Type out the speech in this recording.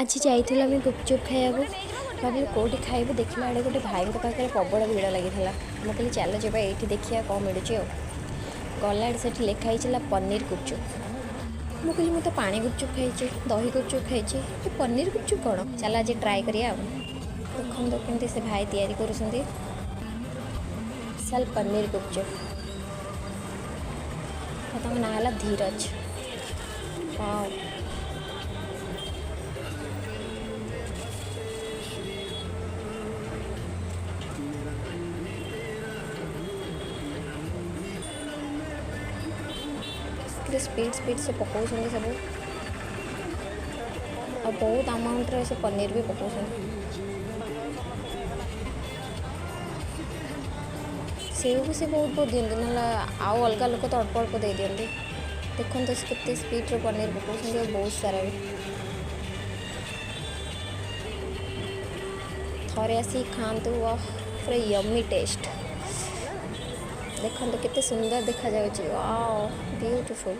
आज जाइलु आम गुपचुप खाइबा भाविल कौटी खाइबू देखला बेले गोटे भाई पाखे प्रबल भिड़ लगी मुझे कहली चल जा ये देखिए कौन मिलूँ गला से लिखाई पनीर गुपचुप मुझे कहली मुझे पानी गुपचुप खाई दही गुपचुप खाई पनीर गुपचुप कौन चल आज ट्राए करिया देखो केमती से भाई तैयारी कर पनीर गुपचुप तम ना है धीरज वाव स्पीड से पकाउं सब और बहुत अमाउंट से पनीर भी पकाउं से भी से बहुत बहुत दिखते ना आउ अलग लोक तो अल्प अल्प दे दिखते देखो तो केते स्पीड पनीर पकाउं बहुत सारा भी थरे आसी खातु पूरा यम्मी टेस्ट देखो केते सुंदर देखा जाउची वाओ ब्यूटीफुल।